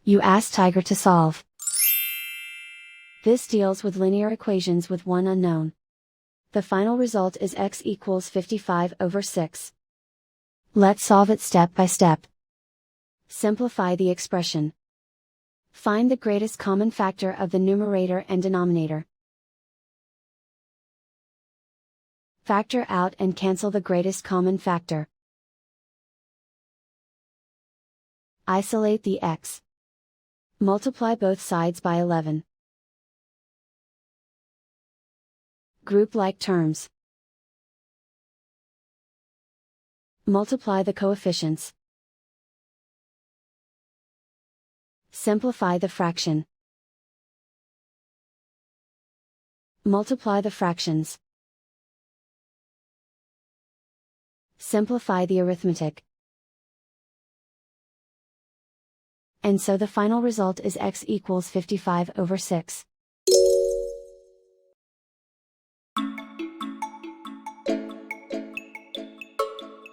You ask Tiger to solve. This deals with linear equations with one unknown. The final result is x equals 55/6. Let's solve it step by step. Simplify the expression. Find the greatest common factor of the numerator and denominator. Factor out and cancel the greatest common factor. Isolate the x. Multiply both sides by 11. Group like terms. Multiply the coefficients. Simplify the fraction. Multiply the fractions. Simplify the arithmetic. And so the final result is x equals 55/6.